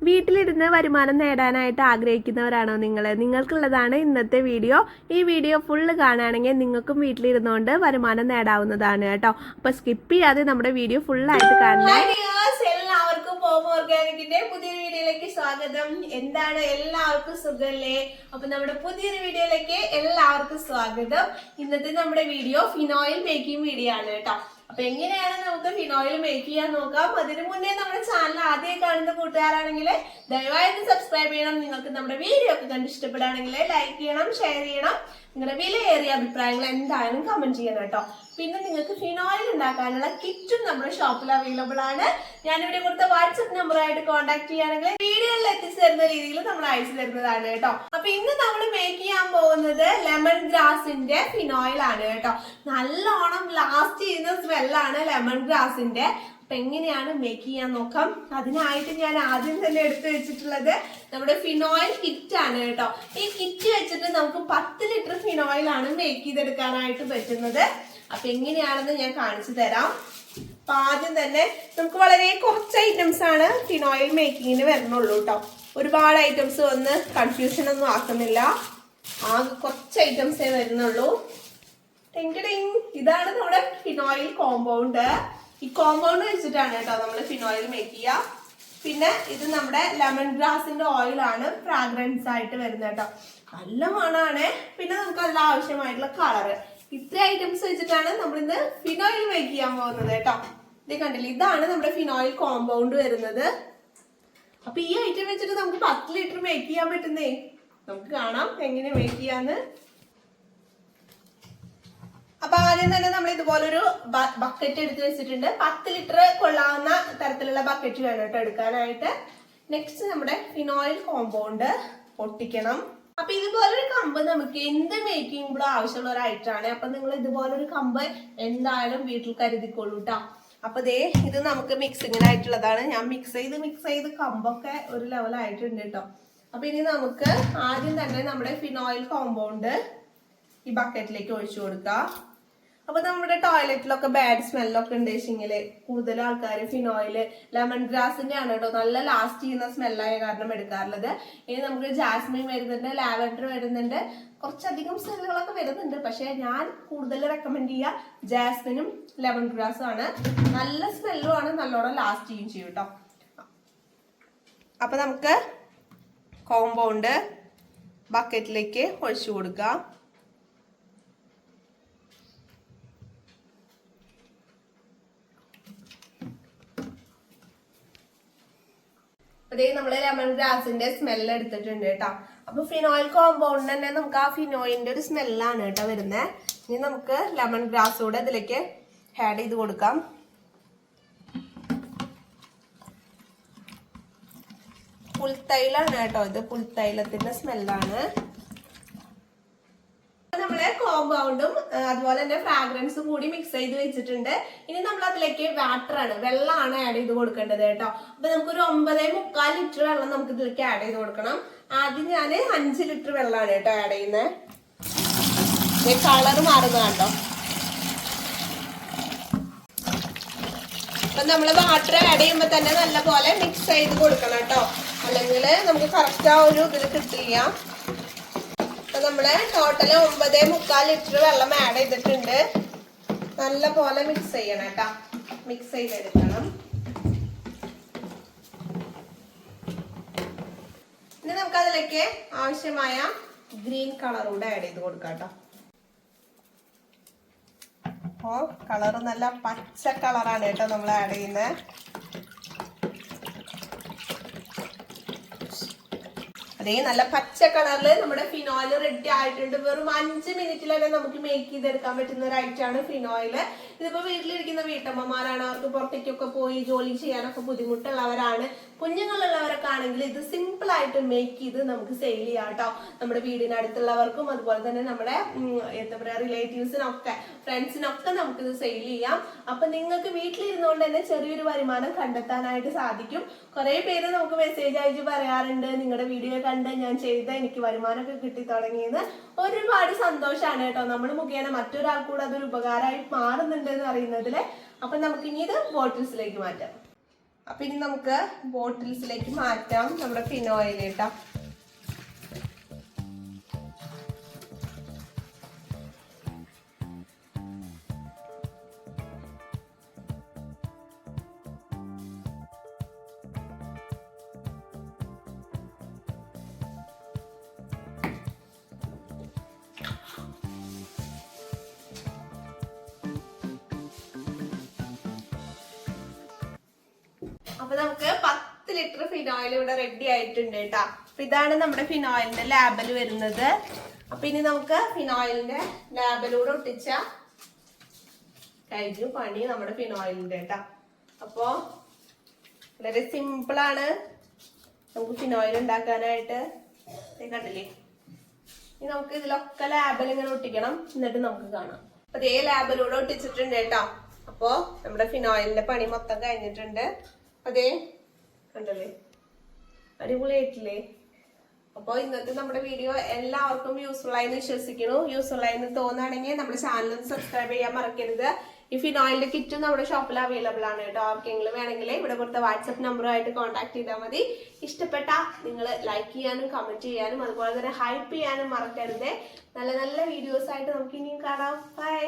വീട്ടിലിരുന്ന് വരുമാനം നേടാനായിട്ട് ആഗ്രഹിക്കുന്നവരാണോ നിങ്ങൾക്കുള്ളതാണ് ഇന്നത്തെ വീഡിയോ. ഈ വീഡിയോ ഫുള്ള് കാണുകയാണെങ്കിൽ നിങ്ങൾക്കും വീട്ടിലിരുന്നുകൊണ്ട് വരുമാനം നേടാവുന്നതാണ് കേട്ടോ. അപ്പോൾ സ്കിപ്പ് ചെയ്യാതെ നമ്മുടെ വീഡിയോ ഫുള്ളായിട്ട് കാണണേ. എല്ലാവർക്കും പോം ഓർഗാനിക്കിന്റെ പുതിയൊരു വീഡിയോയിലേക്ക് സ്വാഗതം. എന്താണ്, എല്ലാവർക്കും സുഖല്ലേ? അപ്പൊ നമ്മുടെ പുതിയൊരു വീഡിയോയിലേക്ക് എല്ലാവർക്കും സ്വാഗതം. ഇന്നത്തെ നമ്മുടെ വീഡിയോ ഫിനോയിൽ മേക്കിംഗ് വീഡിയോ ആണ് കേട്ടോ. അപ്പൊ എങ്ങനെയാണ് നമുക്ക് ഫിനോയിൽ മേക്ക് ചെയ്യാൻ നോക്കാം. അതിനു മുന്നേ നമ്മുടെ ചാനൽ ആദ്യം കാണുന്ന കൂട്ടുകാരാണെങ്കിൽ ദയവായി സബ്സ്ക്രൈബ് ചെയ്യണം. നിങ്ങൾക്ക് നമ്മുടെ വീഡിയോ ഒക്കെ കണ്ട് ഇഷ്ടപ്പെടുകയാണെങ്കിൽ ലൈക്ക് ചെയ്യണം, ഷെയർ ചെയ്യണം. നിങ്ങളുടെ വിലയേറിയ അഭിപ്രായങ്ങൾ എന്തായാലും കമന്റ് ചെയ്യണം കേട്ടോ. പിന്നെ നിങ്ങൾക്ക് ഫിനോയിൽ ഉണ്ടാക്കാനുള്ള കിറ്റും നമ്മുടെ ഷോപ്പിൽ അവൈലബിൾ ആണ്. ഞാനിവിടെ കൊടുത്ത വാട്സ്ആപ്പ് നമ്പറായിട്ട് കോൺടാക്ട് ചെയ്യുകയാണെങ്കിൽ വീഡിയോയിൽ എത്തിച്ചു തരുന്ന രീതിയിൽ നമ്മൾ അയച്ചു തരുന്നതാണ് കേട്ടോ. അപ്പൊ ഇന്ന് നമ്മൾ മേക്ക് ചെയ്യാൻ പോകുന്നത് ലെമൺ ഗ്രാസിന്റെ ഫിനോയിൽ ആണ് കേട്ടോ. നല്ലോണം ലാസ്റ്റ് ചെയ്യുന്ന സ്മെല്ലാണ് ലെമൺ ഗ്രാസിന്റെ. അപ്പൊ എങ്ങനെയാണ് മേക്ക് ചെയ്യാൻ നോക്കാം. അതിനായിട്ട് ഞാൻ ആദ്യം തന്നെ എടുത്തു വെച്ചിട്ടുള്ളത് നമ്മുടെ ഫിനോയിൽ കിറ്റ് ആണ് കേട്ടോ. ഈ കിറ്റ് വെച്ചിട്ട് നമുക്ക് 10 ലിറ്റർ ഫിനോയിൽ ആണ് മേക്ക് ചെയ്തെടുക്കാനായിട്ട് പറ്റുന്നത്. അപ്പൊ എങ്ങനെയാണെന്ന് ഞാൻ കാണിച്ചു തരാം. അപ്പൊ ആദ്യം തന്നെ നമുക്ക് വളരെ കുറച്ച് ഐറ്റംസ് ആണ് ഫിനോയിൽ മേക്കിങ്ങിന് വരണുള്ളൂ കേട്ടോ. ഒരുപാട് ഐറ്റംസ് വന്ന് കൺഫ്യൂഷൻ ഒന്നും ആക്കുന്നില്ല. ആകെ കുറച്ച് ഐറ്റംസേ വരുന്നുള്ളൂ. ഇതാണ് നമ്മുടെ ഫിനോയിൽ കോമ്പൗണ്ട്. ഈ കോമ്പൗണ്ട് വെച്ചിട്ടാണ് കേട്ടോ നമ്മൾ ഫിനോയിൽ മേക്ക് ചെയ്യുക. പിന്നെ ഇത് നമ്മുടെ ലെമൺ ഗ്രാസിന്റെ ഓയിൽ ആണ്, ഫ്രാഗ്രൻസ് ആയിട്ട് വരുന്നത് കേട്ടോ. നല്ല മണമാണ്. പിന്നെ നമുക്ക് അതിൽ ആവശ്യമായിട്ടുള്ള കളറ്. ഇത്ര ഐറ്റംസ് വെച്ചിട്ടാണ് നമ്മൾ ഇന്ന് ഫിനോയിൽ മേക്ക് ചെയ്യാൻ പോകുന്നത് കേട്ടോ. ഇത് കണ്ടില്ലേ, ഇതാണ് നമ്മുടെ ഫിനോയിൽ കോമ്പൗണ്ട് വരുന്നത്. അപ്പൊ ഈ ഐറ്റം വെച്ചിട്ട് നമുക്ക് 10 ലിറ്റർ മേക്ക് ചെയ്യാൻ പറ്റുന്നേ. നമുക്ക് കാണാം എങ്ങനെ മേക്ക് ചെയ്യാന്ന്. അപ്പൊ ആദ്യം തന്നെ നമ്മൾ ഇതുപോലൊരു ബക്കറ്റ് എടുത്ത് വെച്ചിട്ടുണ്ട്. 10 ലിറ്റർ കൊള്ളാവുന്ന തരത്തിലുള്ള ബക്കറ്റ് വേണം കേട്ടോ എടുക്കാനായിട്ട്. നെക്സ്റ്റ് നമ്മുടെ ഫിനോയിൽ കോമ്പൗണ്ട് ഒട്ടിക്കണം. അപ്പൊ ഇതുപോലൊരു കമ്പ് നമുക്ക് എന്ത് മേക്കിംഗിലും ആവശ്യമുള്ള ഒരു ഐറ്റമാണ്. അപ്പൊ നിങ്ങൾ ഇതുപോലൊരു കമ്പ് എന്തായാലും വീട്ടിൽ കരുതിക്കൊള്ളൂ കേട്ടോ. അപ്പൊ ഇത് നമുക്ക് മിക്സിങ്ങിനായിട്ടുള്ളതാണ്. ഞാൻ മിക്സ് ചെയ്ത് കമ്പൊക്കെ ഒരു ലെവലായിട്ടുണ്ട് കേട്ടോ. അപ്പൊ ഇനി നമുക്ക് ആദ്യം തന്നെ നമ്മുടെ ഫിനോയിൽ കോമ്പൗണ്ട് ഈ ബക്കറ്റിലേക്ക് ഒഴിച്ചു കൊടുക്കാം. അപ്പൊ നമ്മുടെ ടോയ്ലറ്റിലൊക്കെ ബാഡ് സ്മെല്ലൊക്കെ ഉണ്ടെങ്കില് കൂടുതൽ ആൾക്കാർ ഫിനോയില് ലെമൺ ഗ്രാസിന്റെ ആണ് കേട്ടോ നല്ല ലാസ്റ്റ് ചെയ്യുന്ന സ്മെല്ലായ കാരണം എടുക്കാറുള്ളത്. ഇനി നമുക്ക് ജാസ്മിൻ വരുന്നുണ്ട്, ലാവൻഡർ വരുന്നുണ്ട്, കുറച്ചധികം സ്മെല്ലുകളൊക്കെ വരുന്നുണ്ട്. പക്ഷെ ഞാൻ കൂടുതൽ റെക്കമെൻഡ് ചെയ്യുക ജാസ്മിനും ലെമൺ ഗ്രാസും ആണ്. നല്ല സ്മെല്ലും ആണ്, നല്ലോണം ലാസ്റ്റ് ചെയ്യും ചെയ്യും കേട്ടോ. അപ്പൊ നമുക്ക് കോമ്പൗണ്ട് ബക്കറ്റിലേക്ക് ഒഴിച്ചു കൊടുക്കാം. അതേ നമ്മള് ലെമൺ ഗ്രാസിന്റെ സ്മെല്ല് എടുത്തിട്ടുണ്ട് കേട്ടോ. അപ്പൊ ഫിനോയിൽ കോമ്പൗണ്ട് തന്നെ നമുക്ക് ആ ഫിനോയിലിന്റെ ഒരു സ്മെല്ലാണ് കേട്ടോ വരുന്നത്. ഇനി നമുക്ക് ലെമൺ ഗ്രാസ് കൂടെ ഇതിലേക്ക് ആഡ് ചെയ്ത് കൊടുക്കാം. പുൽത്തൈലാണ് കേട്ടോ, ഇത് പുൽത്തൈലത്തിന്റെ സ്മെല്ലാണ്. നമ്മള് കോമ്പൗണ്ടും അതുപോലെ തന്നെ ഫ്രാഗ്രൻസും കൂടി മിക്സ് ചെയ്ത് വെച്ചിട്ടുണ്ട്. ഇനി നമ്മൾ അതിലേക്ക് വെള്ളമാണ് ആഡ് ചെയ്ത് കൊടുക്കേണ്ടത് കേട്ടോ. അപ്പൊ നമുക്കൊരു 9.25 ലിറ്റർ വെള്ളം നമുക്ക് ഇതിലേക്ക് ആഡ് ചെയ്ത് കൊടുക്കണം. ആദ്യം ഞാൻ 5 ലിറ്റർ വെള്ളമാണ് കേട്ടോ ആഡ് ചെയ്യുന്നത്. കളർ മാറുന്ന കേട്ടോ. അപ്പൊ നമ്മള് വാട്ടർ ആഡ് ചെയ്യുമ്പോ തന്നെ നല്ല പോലെ മിക്സ് ചെയ്ത് കൊടുക്കണം കേട്ടോ. അല്ലെങ്കിൽ നമുക്ക് കറക്റ്റ് ആ ഒരു ഇതിൽ കിട്ടില്ല. നമ്മള് ടോട്ടല് 9.25 ലിറ്റർ വെള്ളം ആഡ് ചെയ്തിട്ടുണ്ട്. നല്ല പോലെ മിക്സ് ചെയ്യണം കേട്ടോ. മിക്സ് ചെയ്തെടുക്കണം. ഇനി നമുക്ക് അതിലേക്ക് ആവശ്യമായ ഗ്രീൻ കളർ കൂടെ ആഡ് ചെയ്ത് കൊടുക്കാം കേട്ടോ. അപ്പോ കളറ് നല്ല പച്ച കളറാണ് കേട്ടോ നമ്മൾ ആഡ് ചെയ്യുന്നത്. നല്ല പച്ച കളറില് നമ്മുടെ ഫിനോയിൽ റെഡി ആയിട്ടുണ്ട്. വെറും 5 മിനിറ്റിൽ തന്നെ നമുക്ക് മേക്ക് ചെയ്തെടുക്കാൻ പറ്റുന്ന ഒരു ഐറ്റമാണ് ഫിനോയില്. ഇതിപ്പോ വീട്ടിലിരിക്കുന്ന വീട്ടമ്മമാരാണ്, അവർക്ക് പുറത്തേക്കൊക്കെ പോയി ജോലി ചെയ്യാനൊക്കെ ബുദ്ധിമുട്ടുള്ളവരാണ്, കുഞ്ഞുങ്ങളുള്ളവരൊക്കെ ആണെങ്കിൽ ഇത് സിമ്പിൾ ആയിട്ട് മേക്ക് ചെയ്ത് നമുക്ക് സെയിൽ ചെയ്യാം കേട്ടോ. നമ്മുടെ വീടിനടുത്തുള്ളവർക്കും അതുപോലെ തന്നെ നമ്മുടെ എന്താ പറയാ റിലേറ്റീവ്സിനൊക്കെ ഫ്രണ്ട്സിനൊക്കെ നമുക്കിത് സെയിൽ ചെയ്യാം. അപ്പൊ നിങ്ങൾക്ക് വീട്ടിലിരുന്നുകൊണ്ട് തന്നെ ചെറിയൊരു വരുമാനം കണ്ടെത്താനായിട്ട് സാധിക്കും. കുറെ പേര് നമുക്ക് മെസ്സേജ് അയച്ച് പറയാറുണ്ട്, നിങ്ങളുടെ വീഡിയോ കണ്ട് ഞാൻ ചെയ്ത എനിക്ക് വരുമാനമൊക്കെ കിട്ടി തുടങ്ങിയെന്ന്. ഒരുപാട് സന്തോഷമാണ് കേട്ടോ. നമ്മൾ മുഖേന മറ്റൊരാൾ കൂടെ അതൊരു ഉപകാരമായി മാറുന്നുണ്ട് എന്ന് അറിയുന്നതില്. അപ്പൊ നമുക്ക് ഇനി ഇത് ബോട്ടിൽസിലേക്ക് മാറ്റാം. അപ്പൊ ഇനി നമുക്ക് ബോട്ടിൽസിലേക്ക് മാറ്റാം നമ്മുടെ ഫിനോയിൽ കേട്ടോ. അപ്പൊ നമുക്ക് 10 ലിറ്റർ ഫിനോയിൽ ഇവിടെ റെഡി ആയിട്ടുണ്ട് കേട്ടോ. അപ്പൊ ഇതാണ് നമ്മുടെ ഫിനോയിലിന്റെ ലാബിൽ വരുന്നത്. അപ്പൊ ഇനി നമുക്ക് ഫിനോയിലിന്റെ ലാബിലൂടെ ഒട്ടിച്ച കഴിഞ്ഞു പണി നമ്മുടെ ഫിനോയിലിന്റെ കേട്ടോ. അപ്പോ വളരെ സിമ്പിൾ ആണ് നമുക്ക് ഫിനോയിൽ ഉണ്ടാക്കാനായിട്ട്. കണ്ടില്ലേ, ഇനി നമുക്ക് ഇതിലൊക്കെ ലാബിൽ ഇങ്ങനെ ഒട്ടിക്കണം, എന്നിട്ട് നമുക്ക് കാണാം. അപ്പൊ അതേ ലാബിലൂടെ ഒട്ടിച്ചിട്ടുണ്ട് കേട്ടോ. അപ്പോ നമ്മുടെ ഫിനോയിലിന്റെ പണി മൊത്തം കഴിഞ്ഞിട്ടുണ്ട്. അതെ, കണ്ടല്ലേ, അടിപൊളിയായിട്ടില്ലേ? അപ്പൊ ഇന്നത്തെ നമ്മുടെ വീഡിയോ എല്ലാവർക്കും യൂസ്ഫുൾ ആയി വിശ്വസിക്കുന്നു. യൂസ്ഫുൾ ആയി തോന്നുകയാണെങ്കിൽ നമ്മുടെ ചാനൽ സബ്സ്ക്രൈബ് ചെയ്യാൻ മറക്കരുത്. ഈ ഫിനോയിലിന്റെ കിറ്റും നമ്മുടെ ഷോപ്പിൽ അവൈലബിൾ ആണ് കേട്ടോ. ആർക്കെങ്കിലും വേണമെങ്കിൽ ഇവിടെ കൊടുത്ത വാട്സപ്പ് നമ്പറുമായിട്ട് കോൺടാക്ട് ചെയ്താൽ മതി. ഇഷ്ടപ്പെട്ട നിങ്ങൾ ലൈക്ക് ചെയ്യാനും കമന്റ് ചെയ്യാനും അതുപോലെ തന്നെ ഹൈപ്പ് ചെയ്യാനും മറക്കരുത്. നല്ല നല്ല വീഡിയോസ് ആയിട്ട് നമുക്ക് ഇനിയും കാണാം. ബൈ.